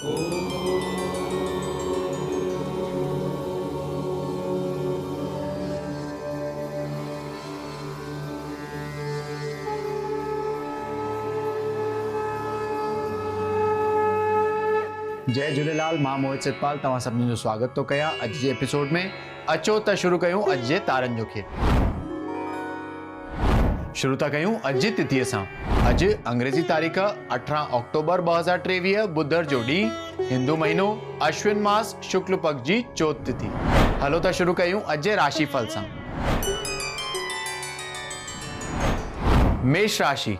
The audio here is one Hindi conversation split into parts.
जय झूलेलाल, मां मोहित सितपाल तव्हां सभिनी जो स्वागत तो कयां अॼु जे एपिसोड में। अचो त शुरू कयूं अॼु जे तारनि जो खेल। शुरू था कयूं अॼु जी तिथीअ सां। अॼु अंग्रेज़ी तारीख़ 18 अक्टूबर 2023 बुधर जो ॾींहुं, हिंदू महीनो अश्विन मास शुक्ल पक्ष जी चौथ तिथि। हलो त शुरू कयूं अॼु जे राशिफल सां। मेष राशि।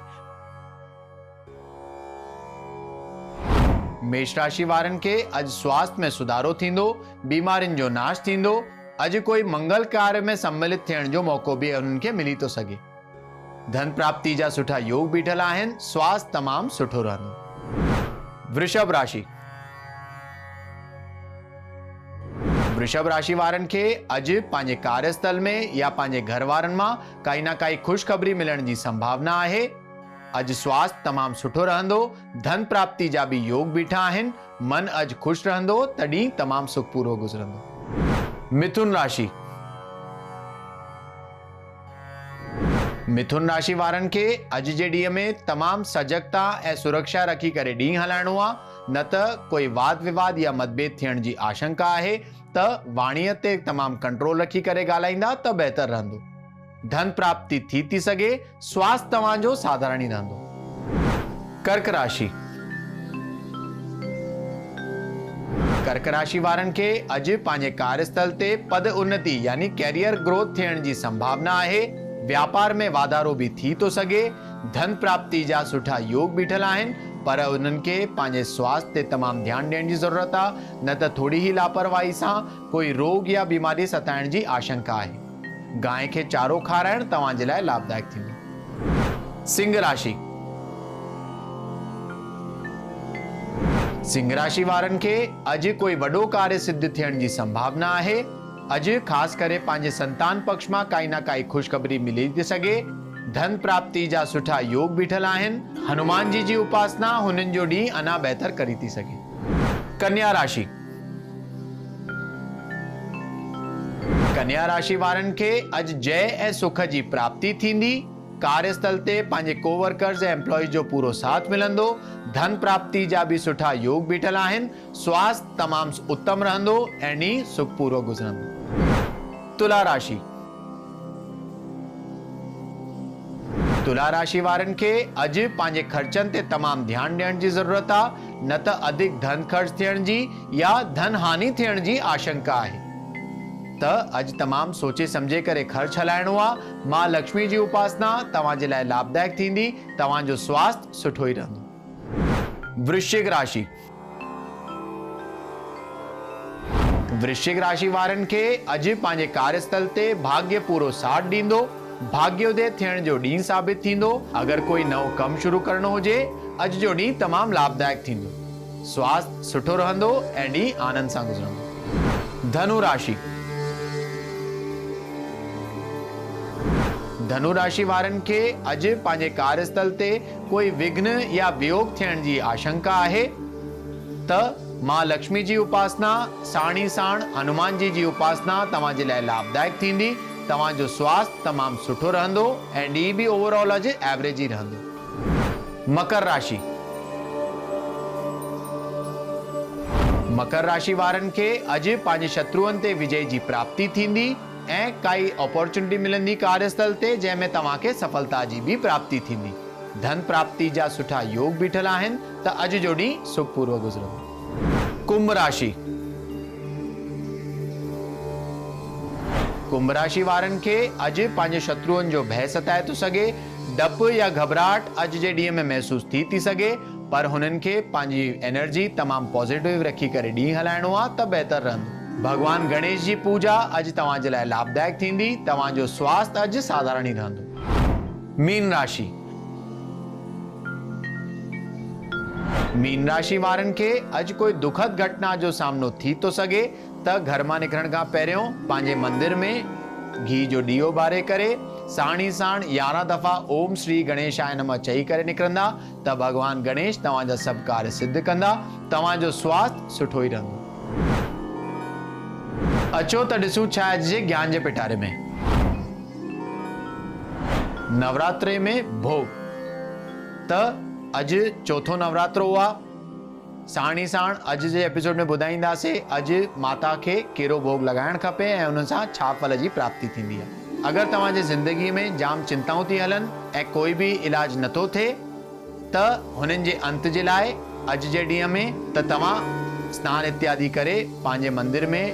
मेष राशि वारनि खे अॼु स्वास्थ्य में सुधारो थींदो, बीमारियुनि जो नाश थींदो। अॼु कोई मंगल कार्य में सम्मिलित थियण जो मौको भी उन्हनि खे मिली थो सघे। धन प्राप्ति जा सुठा योग बीठल आहिनि, स्वास्थ्य तमामु सुठो रहंदो। वृषभ राशि। वृषभ राशि वारनि खे अॼु पंहिंजे कार्यस्थल में या पंहिंजे घर वारनि मां काई न काई ख़ुशख़बरी मिलण जी संभावना आहे। अॼु स्वास्थ्य तमामु सुठो रहंदो। धन प्राप्ति जा भी योग बीठा आहिनि। मन अॼु ख़ुशि रहंदो, तॾहिं तमामु सुखपूरो गुज़रंदो। मिथुन राशि। मिथुन राशि वारनि खे अॼु जे ॾींहं में तमामु सजगता ऐं सुरक्षा रखी करे ॾींहुं हलाइणो आहे, न त कोई वाद विवाद या मतभेद थियण जी आशंका आहे। त वाणीअ ते तमामु कंट्रोल रखी करे ॻाल्हाईंदा त बहितर रहंदो। धन प्राप्ति थी सघे। स्वास्थ्य तव्हांजो साधारण ई रहंदो। कर्क राशि। कर्क राशि वारनि खे अॼु पंहिंजे कार्यस्थल ते पद उन्नति यानी कैरियर ग्रोथ थियण जी संभावना आहे। व्यापार में वाधारो भी थी तो सघे। धन प्राप्ति जा सुठा योग बीठल आहिनि, पर उन्हनि खे पंहिंजे स्वास्थ्य ते तमामु ध्यानु ॾियण जी ज़रूरत आहे, न त थोड़ी ही लापरवाही सां कोई रोग या बीमारी सताइण जी आशंका आहे। गाय खे चारो खाराइण तव्हां जे लाइ लाभदायक थींदो। सिंह राशि। सिंह राशि वारनि खे अॼु कोई वॾो कार्य सिद्ध थियण जी संभावना आहे। अॼु ख़ासि करे पंहिंजे संतान पक्ष मां काई न काई ख़ुशख़बरी मिली थी सघे। धन प्राप्ति जा सुठा योग बीठल आहिनि। हनुमान जी उपासना हुननि जो ॾींहुं अञा बहितर करी थी सघे। कन्या राशि। कन्या राशि वारनि खे अॼु जय ऐं सुख जी प्राप्ति थींदी। कार्यस्थल ते पंहिंजे कोवर्कर्स ऐं एम्प्लॉइज जो पूरो साथ मिलंदो। धन प्राप्ति जा भी सुठा योग बीठल आहिनि। स्वास्थ्य तमामु उत्तम रहंदो ऐं ॾींहुं सुखपूरो गुज़रंदो। तुला राशि। तुला राशि वारनि खे अॼु पंहिंजे ख़र्चनि ते तमामु ध्यानु ॾियण जी ज़रूरत आहे, न त अधिक धन ख़र्च थियण जी या धन हानि थियण जी आशंका आहे। त अॼु तमामु सोचे समझे करे ख़र्च हलाइणो आहे। मां लक्ष्मी जी उपासना तव्हां जे लाइ लाभदायक थींदी। तव्हांजो स्वास्थ्य सुठो ई रहंदो। वृश्चिक राशि। वृश्चिक राशि वारनि खे अॼु पंहिंजे कार्यस्थल ते भाग्य पूरो साथ ॾींदो। भाग्योदय थियण जो ॾींहुं साबित थींदो। अगरि कोई नओं कमु शुरू करणो हुजे, अॼु जो ॾींहुं तमामु लाभदायक थींदो। स्वास्थ्य सुठो रहंदो ऐं ॾींहुं आनंद सां गुज़रंदो। धनु राशि। धनु राशि वारनि खे अॼु पंहिंजे कार्यस्थल ते कोई विघ्न या वियोग थियण जी आशंका आहे। त मां लक्ष्मी जी उपासना साणी साण हनुमान जी उपासना तव्हां जे लाइ लाभदायक थींदी। तव्हांजो स्वास्थ्य तमामु सुठो रहंदो ऐं ॾींहुं भी ओवरऑल अॼु एवरेज ई रहंदो। मकर राशि। मकर राशि वारनि खे अॼु पंहिंजे शत्रुअनि ते विजय जी प्राप्ति थींदी ऐं काई अपॉर्चुनिटी मिलंदी कार्यस्थल ते, जंहिंमें तव्हांखे सफलता जी भी प्राप्ति थींदी। धन प्राप्ति जा सुठा योग बीठल आहिनि। त अॼु जो ॾींहुं सुखपूरो गुज़रंदो। कुंभ राशि। कुंभ राशि वारनि खे अॼु पंहिंजे शत्रुअनि जो भय सताए थो सघे। डपु या घबराहट अॼु जे ॾींहं में महसूस थी सघे, पर हुननि खे पंहिंजी एनर्जी तमामु पॉजिटिव रखी करे ॾींहुं हलाइणो आहे त बहितर रहंदो। भगवान गणेश जी पूजा अॼु तव्हां जे लाइ लाभदायक थींदी। तव्हांजो स्वास्थ्य अॼु साधारण ई रहंदो। मीन राशि। मीन राशि वारनि खे अॼु कोई दुखद घटना जो सामनो थी तो सघे। त घर मां निकिरण खां पहिरियों पंहिंजे मंदिर में घी जो ॾीओ ॿारे करे साण ई साण 11 दफ़ा ओम श्री गणेशाय नमः चई करे निकिरंदा त भगवान गणेश तव्हांजा सभु कार्य सिद्ध कंदा, तव्हांजो स्वास्थ्य सुठो ई रहंदो। अचो त ॾिसूं छा अॼु जे ज्ञान जे पिटारे में। नवरात्रे में भोग त अॼु चौथो नवरात्रो हुआ। साण ई साण अॼु जे एपिसोड में ॿुधाईंदासीं अॼु माता खे कहिड़ो भोग लॻाइणु खपे ऐं उन सां छा फल जी प्राप्ति थींदी आहे। अगरि तव्हांजे ज़िंदगी में जाम चिंताऊं थी हलनि ऐं कोई बि इलाज नथो थिए त हुननि जे अंत जे लाइ अॼु जे ॾींहं में त तव्हां स्नान इत्यादि करे पंहिंजे मंदिर में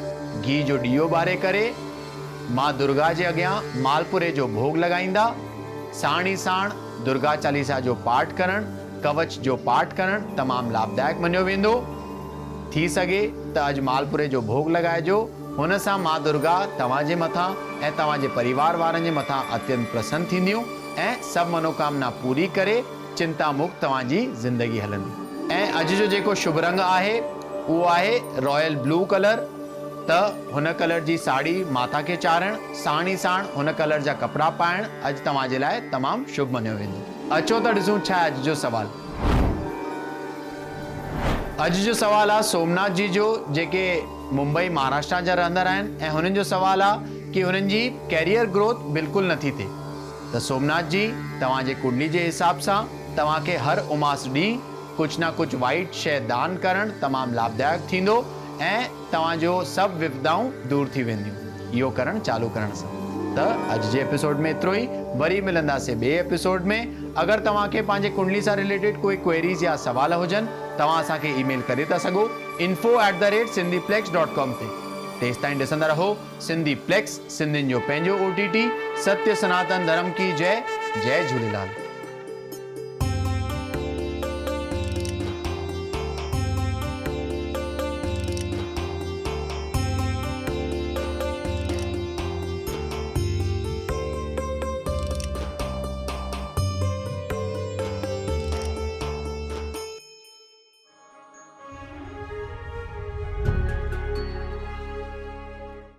घी जो ॾीओ ॿारे करे मां दुर्गा जे अॻियां मालपुरे जो भोग लॻाईंदा। साण ई साण दुर्गा चालीसा जो पाठ करणु, कवच जो पाठ करणु तमामु लाभदायक मञियो वेंदो। थी सघे त अॼु मालपुरे जो भोग लॻाइजो, हुन सां मां दुर्गा तव्हांजे मथां ऐं तव्हांजे परिवार वारनि जे मथां अत्यंत प्रसन्न थींदियूं ऐं सभु मनोकामना पूरी करे चिंता मुक्त तव्हांजी ज़िंदगी हलंदी। ऐं अॼु जो जेको शुभ रंग आहे उहो आहे रॉयल ब्लू कलर। त हुन कलर जी साड़ी माता खे चाढ़णु, साण ई साण हुन कलर जा कपिड़ा पाइणु अॼु तव्हांजे लाइ तमामु शुभ मञियो वेंदो। अचो त ॾिसूं छा आहे अॼु जो सवाल। अॼु जो सवाल आहे सोमनाथ जी जो, जेके मुंबई महाराष्ट्र जा रहंदड़ आहिनि ऐं हुननि जो सवाल आहे कि हुननि जी कैरियर ग्रोथ बिल्कुलु नथी थिए। त सोमनाथ जी तव्हांजे कुंडली जे हिसाब सां तव्हांखे हर उमास ॾींहुं कुझु न कुझु वाइट शइ दान करणु तमामु लाभदायक थींदो ऐं तव्हांजो सभु विपदाऊं दूर थी वेंदियूं इहो करणु चालू करण सां। त अॼु जे एपिसोड में एतिरो ई। वरी मिलंदासीं ॿिए एपिसोड में। अगरि तव्हांखे पंहिंजे कुंडली सां रिलेटेड कोई क्वेरीज़ या सवाल हुजनि तव्हां असांखे ईमेल करे था सघो info@sindhiplex.com ते। तेसिताईं ॾिसंदा रहो सिंधी प्लेक्स, सिंधियुनि जो पंहिंजो OTT। सत्य सनातन धर्म की जय। जय झूलेलाल।